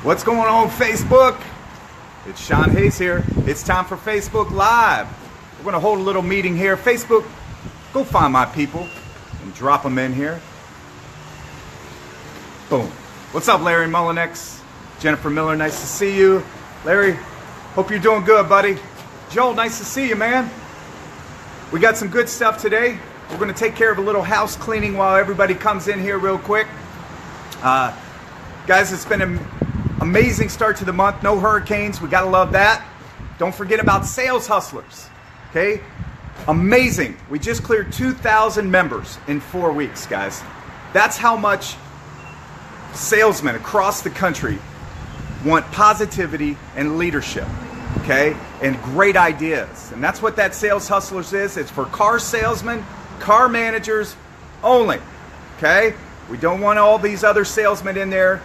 What's going on, Facebook? It's Shawn Hayes here. It's time for Facebook Live. We're going to hold a little meeting here. Facebook, go find my people and drop them in here. Boom. What's up, Larry Mullinex? Jennifer Miller, nice to see you. Larry, hope you're doing good, buddy. Joel, nice to see you, man. We got some good stuff today. We're going to take care of a little house cleaning while everybody comes in here real quick. Guys, it's been an amazing start to the month. No hurricanes. We got to love that. Don't forget about sales hustlers. Okay? Amazing. We just cleared 2,000 members in 4 weeks, guys. That's how much salesmen across the country want positivity and leadership. Okay? And great ideas. And that's what that sales hustlers is. It's for car salesmen, car managers only. Okay? We don't want all these other salesmen in there.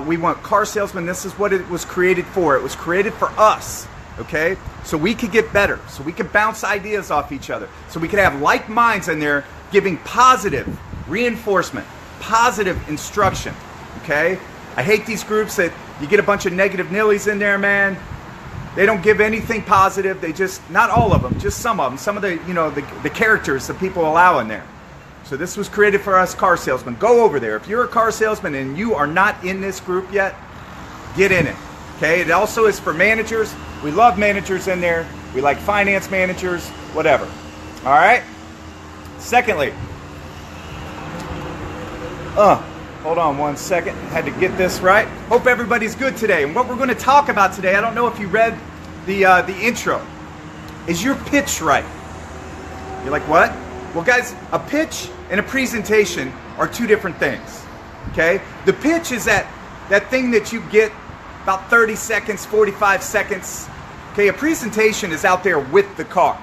We want car salesmen. This is what it was created for. It was created for us, okay? So we could get better, so we could bounce ideas off each other, so we could have like minds in there giving positive reinforcement, positive instruction, okay? I hate these groups that you get a bunch of negative nillies in there, man. They don't give anything positive. They just, not all of them, just some of them. Some of the, the characters that people allow in there. So this was created for us car salesmen. Go over there. If you're a car salesman and you are not in this group yet, get in it. Okay? It also is for managers. We love managers in there. We like finance managers, whatever. All right? Secondly, hold on one second. Had to get this right. Hope everybody's good today. And what we're going to talk about today, I don't know if you read the intro. Is your pitch right? You're like, what? Well, guys, a pitch and a presentation are two different things, okay? The pitch is that thing that you get about 30 seconds, 45 seconds, okay? A presentation is out there with the car.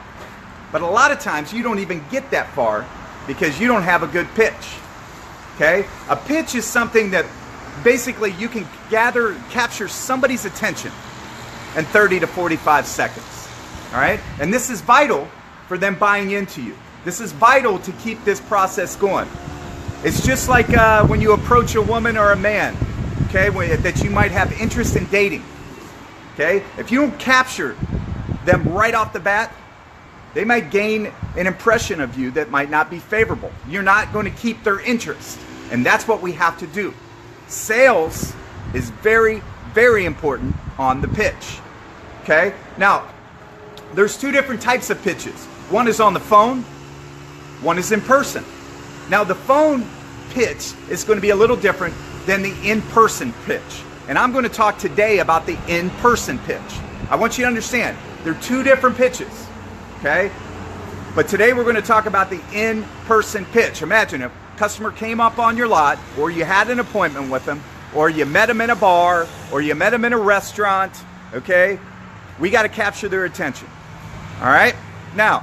But a lot of times you don't even get that far because you don't have a good pitch, okay? A pitch is something that basically you can capture somebody's attention in 30 to 45 seconds, all right? And this is vital for them buying into you. This is vital to keep this process going. It's just like when you approach a woman or a man, okay, that you might have interest in dating. Okay, if you don't capture them right off the bat, they might gain an impression of you that might not be favorable. You're not going to keep their interest, and that's what we have to do. Sales is very, very important on the pitch. Okay, now there's two different types of pitches. One is on the phone. One is in person. Now the phone pitch is going to be a little different than the in-person pitch. And I'm going to talk today about the in-person pitch. I want you to understand, they're two different pitches, okay? But today we're going to talk about the in-person pitch. Imagine a customer came up on your lot, or you had an appointment with them, or you met them in a bar, or you met them in a restaurant, okay? We got to capture their attention, all right? Now,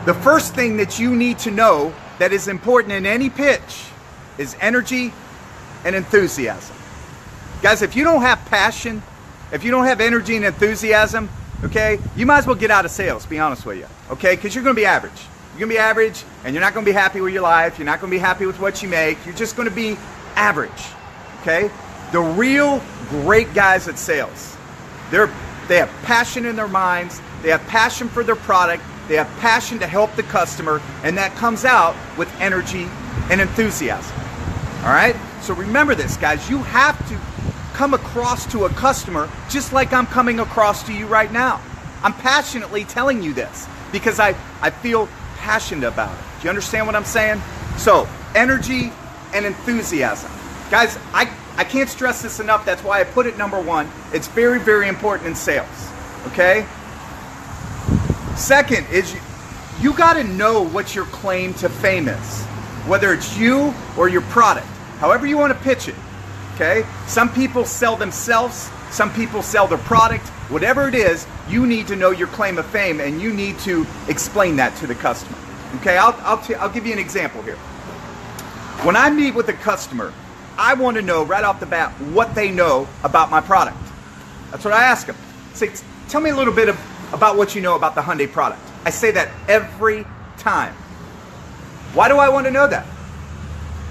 the first thing that you need to know that is important in any pitch is energy and enthusiasm. Guys, if you don't have passion, if you don't have energy and enthusiasm, okay, you might as well get out of sales, be honest with you, okay? Because you're going to be average. You're going to be average, and you're not going to be happy with your life. You're not going to be happy with what you make. You're just going to be average, okay? The real great guys at sales, they have passion in their minds. They have passion for their product. They have passion to help the customer, and that comes out with energy and enthusiasm. All right? So remember this, guys. You have to come across to a customer just like I'm coming across to you right now. I'm passionately telling you this because I feel passionate about it. Do you understand what I'm saying? So, energy and enthusiasm. Guys, I can't stress this enough. That's why I put it number one. It's very, very important in sales. Okay? Second is you got to know what your claim to fame is, whether it's you or your product, however you want to pitch it, okay? Some people sell themselves, some people sell their product, whatever it is, you need to know your claim of fame and you need to explain that to the customer, okay? I'll give you an example here. When I meet with a customer, I want to know right off the bat what they know about my product. That's what I ask them. Say, tell me a little bit about what you know about the Hyundai product. I say that every time. Why do I want to know that?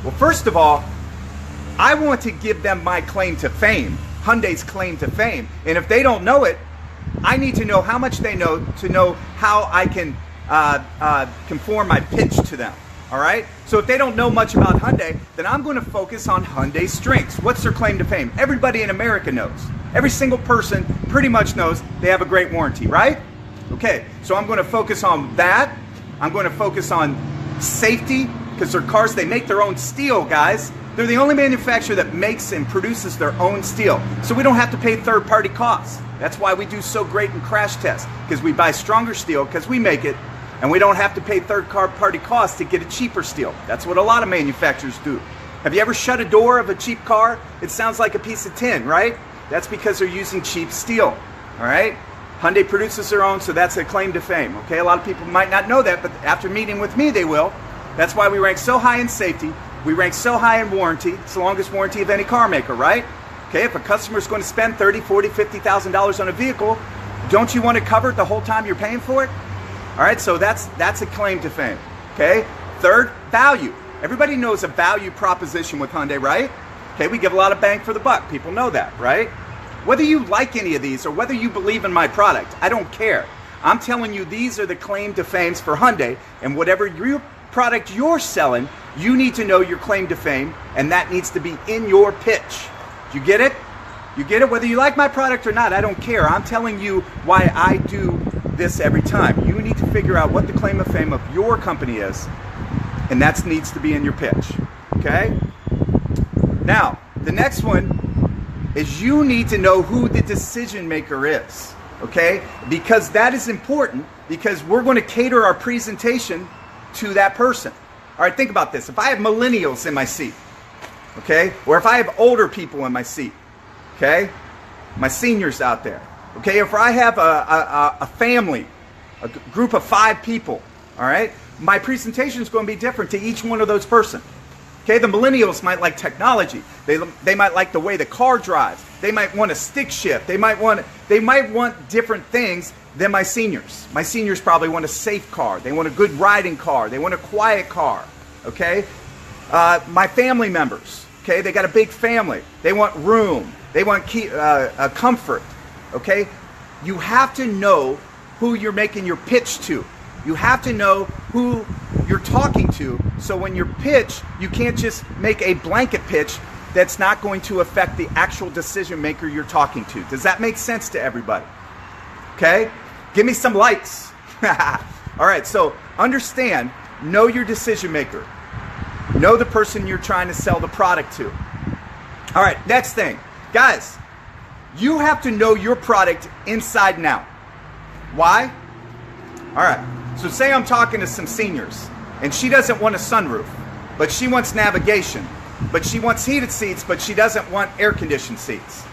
Well, first of all, I want to give them my claim to fame, Hyundai's claim to fame. And if they don't know it, I need to know how much they know to know how I can conform my pitch to them. All right? So if they don't know much about Hyundai, then I'm going to focus on Hyundai's strengths. What's their claim to fame? Everybody in America knows. Every single person pretty much knows they have a great warranty, right? Okay, so I'm going to focus on that. I'm going to focus on safety, because their cars, they make their own steel, guys. They're the only manufacturer that makes and produces their own steel. So we don't have to pay third-party costs. That's why we do so great in crash tests, because we buy stronger steel because we make it, and we don't have to pay third-party costs to get a cheaper steel. That's what a lot of manufacturers do. Have you ever shut a door of a cheap car? It sounds like a piece of tin, right? That's because they're using cheap steel, all right? Hyundai produces their own, so that's a claim to fame, okay? A lot of people might not know that, but after meeting with me, they will. That's why we rank so high in safety. We rank so high in warranty. It's the longest warranty of any car maker, right? Okay, if a customer is going to spend $30,000, $40,000, $50,000 on a vehicle, don't you want to cover it the whole time you're paying for it? All right, so that's a claim to fame, okay? Third, value. Everybody knows a value proposition with Hyundai, right? Okay, we give a lot of bang for the buck. People know that, right? Whether you like any of these or whether you believe in my product, I don't care. I'm telling you, these are the claim to fames for Hyundai, and whatever your product you're selling, you need to know your claim to fame, and that needs to be in your pitch. Do you get it? You get it? Whether you like my product or not, I don't care. I'm telling you why I do this every time. You need to figure out what the claim of fame of your company is, and that needs to be in your pitch, okay? Now, the next one is you need to know who the decision maker is, okay? Because that is important, because we're going to cater our presentation to that person. All right, think about this. If I have millennials in my seat, okay, or if I have older people in my seat, okay, my seniors out there, okay, if I have a family, a group of 5 people, all right, my presentation is going to be different to each one of those person. Okay, the millennials might like technology. They might like the way the car drives. They might want a stick shift. They might want different things than my seniors. My seniors probably want a safe car. They want a good riding car. They want a quiet car. Okay, my family members. Okay, they got a big family. They want room. They want comfort. Okay, you have to know who you're making your pitch to. You have to know who you're talking to, so when you pitch, you can't just make a blanket pitch that's not going to affect the actual decision maker you're talking to. Does that make sense to everybody? Okay? Give me some lights. All right, so understand, know your decision maker. Know the person you're trying to sell the product to. All right, next thing. Guys, you have to know your product inside and out. Why? All right. So say I'm talking to some seniors, and she doesn't want a sunroof, but she wants navigation, but she wants heated seats, but she doesn't want air-conditioned seats.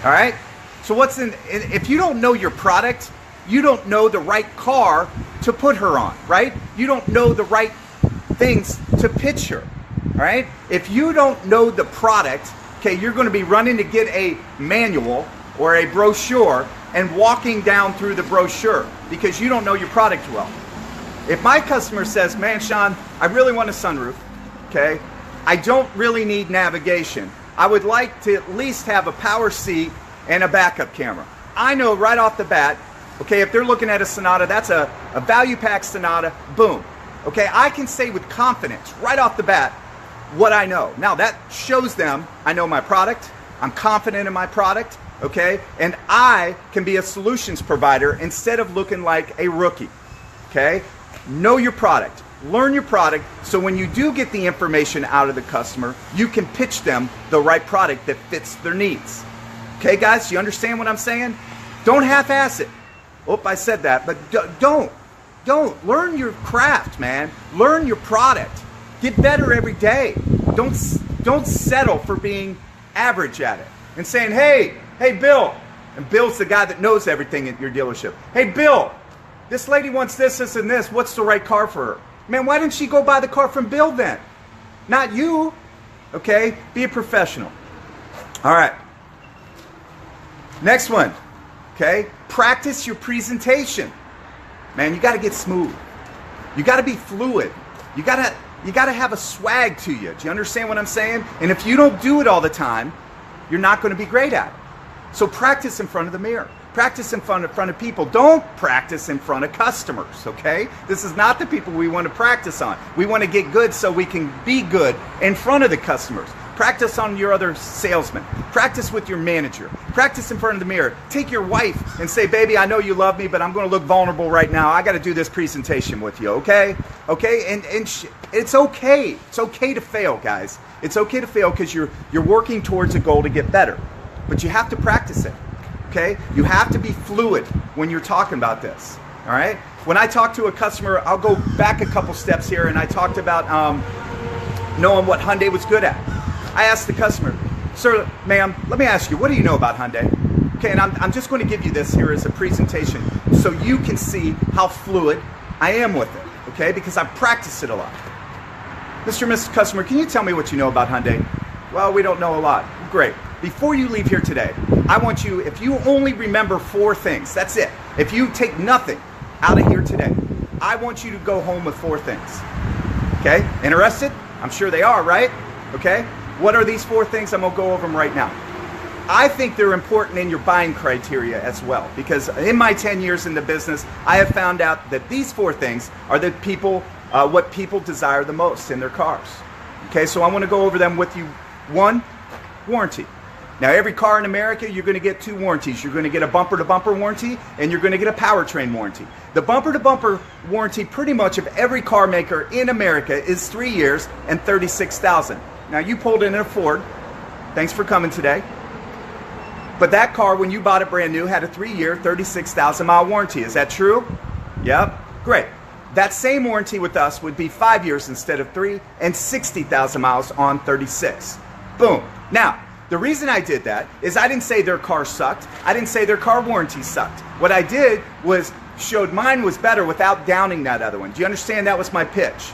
All right? So if you don't know your product, you don't know the right car to put her on, right? You don't know the right things to pitch her, all right? If you don't know the product, okay, you're going to be running to get a manual or a brochure and walking down through the brochure because you don't know your product well. If my customer says, man, Shawn, I really want a sunroof, okay? I don't really need navigation. I would like to at least have a power seat and a backup camera. I know right off the bat, okay, if they're looking at a Sonata, that's a value pack Sonata, boom. Okay, I can say with confidence right off the bat what I know. Now that shows them I know my product, I'm confident in my product, okay? And I can be a solutions provider instead of looking like a rookie, okay? Know your product, learn your product, so when you do get the information out of the customer, you can pitch them the right product that fits their needs. Okay, guys, you understand what I'm saying? Don't half-ass it. Oh, I said that, but don't. Learn your craft, man. Learn your product. Get better every day. Don't settle for being average at it and saying, hey, Bill. And Bill's the guy that knows everything at your dealership. Hey, Bill, this lady wants this, this, and this. What's the right car for her? Man, why didn't she go buy the car from Bill then? Not you. Okay? Be a professional. All right. Next one. Okay? Practice your presentation. Man, you got to get smooth. You got to be fluid. You got to You got to have a swag to you. Do you understand what I'm saying? And if you don't do it all the time, you're not going to be great at it. So practice in front of the mirror. Practice in front of people. Don't practice in front of customers, okay? This is not the people we want to practice on. We want to get good so we can be good in front of the customers. Practice on your other salesmen. Practice with your manager. Practice in front of the mirror. Take your wife and say, baby, I know you love me, but I'm going to look vulnerable right now. I got to do this presentation with you, okay? Okay? And it's okay. It's okay to fail, guys. It's okay to fail because you're working towards a goal to get better. But you have to practice it. Okay? You have to be fluid when you're talking about this. All right? When I talk to a customer, I'll go back a couple steps here, and I talked about knowing what Hyundai was good at. I asked the customer, sir, ma'am, let me ask you, what do you know about Hyundai? Okay, and I'm just going to give you this here as a presentation so you can see how fluid I am with it. Okay? Because I've practiced it a lot. Mr. and Mrs. Customer, can you tell me what you know about Hyundai? Well, we don't know a lot. Great. Before you leave here today, I want you, if you only remember 4 things, that's it. If you take nothing out of here today, I want you to go home with 4 things. Okay? Interested? I'm sure they are, right? Okay? What are these 4 things? I'm going to go over them right now. I think they're important in your buying criteria as well, because in my 10 years in the business, I have found out that these 4 things are the people, what people desire the most in their cars. Okay? So I want to go over them with you. 1, warranty. Now, every car in America, you're going to get 2 warranties. You're going to get a bumper-to-bumper warranty, and you're going to get a powertrain warranty. The bumper-to-bumper warranty pretty much of every car maker in America is 3 years and $36,000. Now, you pulled in a Ford. Thanks for coming today. But that car, when you bought it brand new, had a 3-year, 36,000-mile warranty. Is that true? Yep. Great. That same warranty with us would be 5 years instead of 3 and 60,000 miles on 36. Boom. Now, the reason I did that is I didn't say their car sucked. I didn't say their car warranty sucked. What I did was showed mine was better without downing that other one. Do you understand? That was my pitch.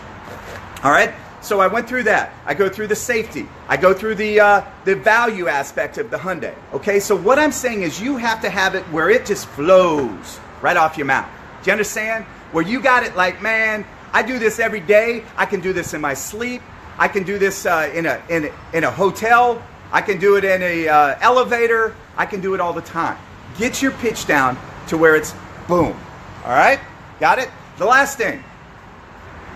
All right? So I went through that. I go through the safety. I go through the value aspect of the Hyundai. Okay? So what I'm saying is you have to have it where it just flows right off your mouth. Do you understand? Where you got it like, man, I do this every day. I can do this in my sleep. I can do this in a hotel. I can do it in a elevator. I can do it all the time. Get your pitch down to where it's boom. All right? Got it? The last thing,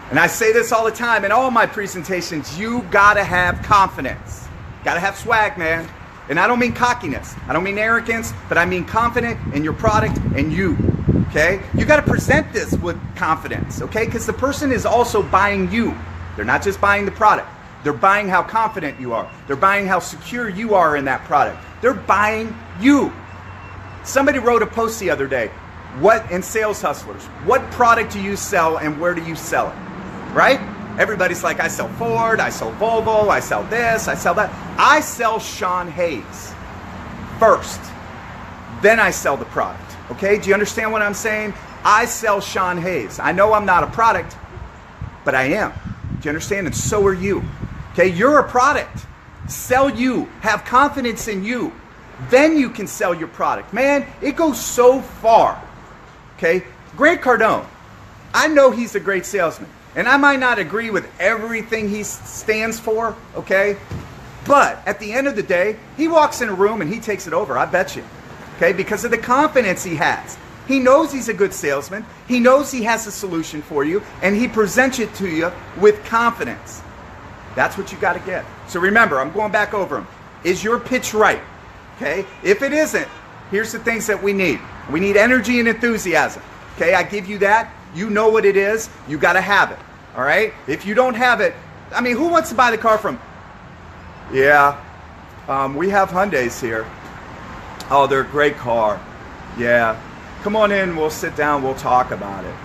and I say this all the time in all my presentations, you got to have confidence. Got to have swag, man. And I don't mean cockiness. I don't mean arrogance, but I mean confident in your product and you. Okay? You got to present this with confidence, okay? Because the person is also buying you. They're not just buying the product. They're buying how confident you are. They're buying how secure you are in that product. They're buying you. Somebody wrote a post the other day. What in Sales Hustlers? What product do you sell and where do you sell it? Right? Everybody's like, I sell Ford, I sell Volvo, I sell this, I sell that. I sell Shawn Hayes first. Then I sell the product. Okay? Do you understand what I'm saying? I sell Shawn Hayes. I know I'm not a product, but I am. Do you understand? And so are you. Okay, you're a product. Sell you. Have confidence in you. Then you can sell your product. Man, it goes so far. Okay, Grant Cardone. I know he's a great salesman. And I might not agree with everything he stands for, okay? But at the end of the day, he walks in a room and he takes it over, I bet you. Okay, because of the confidence he has. He knows he's a good salesman. He knows he has a solution for you, and he presents it to you with confidence. That's what you got to get. So remember, I'm going back over them. Is your pitch right? Okay? If it isn't, here's the things that we need. We need energy and enthusiasm. Okay? I give you that. You know what it is. You got to have it. All right? If you don't have it, I mean, who wants to buy the car from? Yeah, we have Hyundais here. Oh, they're a great car. Yeah. Come on in, we'll sit down, we'll talk about it.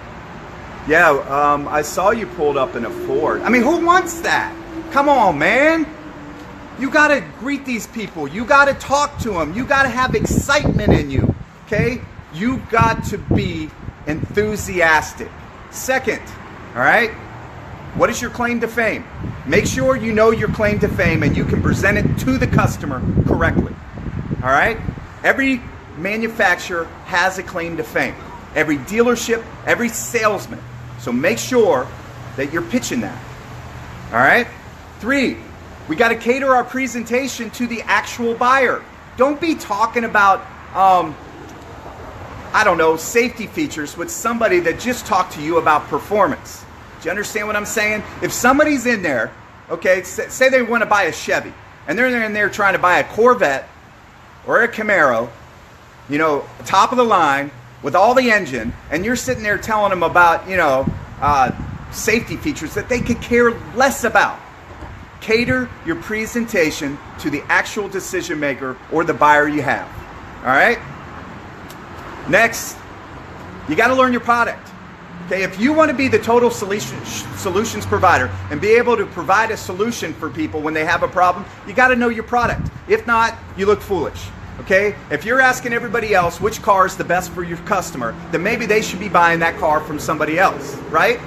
Yeah, I saw you pulled up in a Ford. I mean, who wants that? Come on, man. You got to greet these people. You got to talk to them. You got to have excitement in you, okay? You got to be enthusiastic. Second, all right, what is your claim to fame? Make sure you know your claim to fame and you can present it to the customer correctly, all right? Every manufacturer has a claim to fame. Every dealership, every salesman. So make sure that you're pitching that. All right? 3, we got to cater our presentation to the actual buyer. Don't be talking about, I don't know, safety features with somebody that just talked to you about performance. Do you understand what I'm saying? If somebody's in there, okay, say they want to buy a Chevy, and they're in there trying to buy a Corvette or a Camaro, you know, top of the line with all the engine, and you're sitting there telling them about, you know, safety features that they could care less about. Cater your presentation to the actual decision maker or the buyer you have. All right? Next, you got to learn your product. Okay, if you want to be the total solutions provider and be able to provide a solution for people when they have a problem, you got to know your product. If not, you look foolish. Okay? If you're asking everybody else which car is the best for your customer, then maybe they should be buying that car from somebody else, right?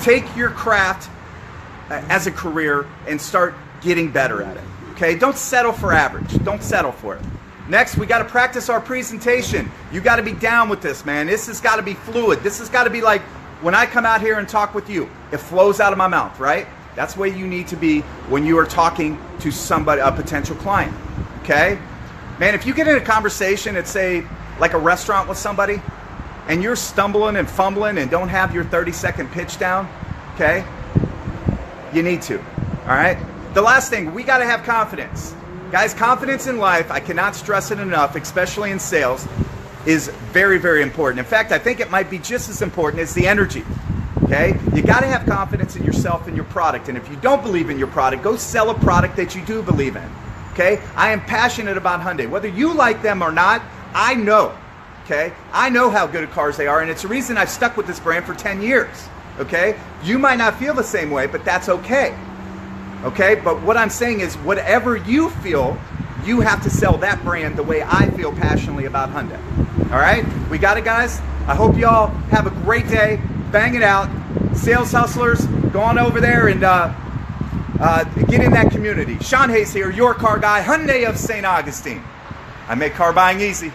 Take your craft as a career and start getting better at it. Okay? Don't settle for average. Don't settle for it. Next, we got to practice our presentation. You got to be down with this, man. This has got to be fluid. This has got to be like when I come out here and talk with you, it flows out of my mouth, right? That's the way you need to be when you are talking to somebody, a potential client. Okay? Man, if you get in a conversation at, say, like a restaurant with somebody, and you're stumbling and fumbling and don't have your 30-second pitch down, okay? You need to, all right? The last thing, we got to have confidence. Guys, confidence in life, I cannot stress it enough, especially in sales, is very, very important. In fact, I think it might be just as important as the energy, okay? You got to have confidence in yourself and your product, and if you don't believe in your product, go sell a product that you do believe in, okay? I am passionate about Hyundai. Whether you like them or not, I know, okay? I know how good cars they are, and it's the reason I've stuck with this brand for 10 years, okay? You might not feel the same way, but that's okay, okay? But what I'm saying is whatever you feel, you have to sell that brand the way I feel passionately about Hyundai, all right? We got it, guys? I hope you all have a great day. Bang it out. Sales hustlers, go on over there and get in that community. Shawn Hayes here, your car guy, Hyundai of St. Augustine. I make car buying easy.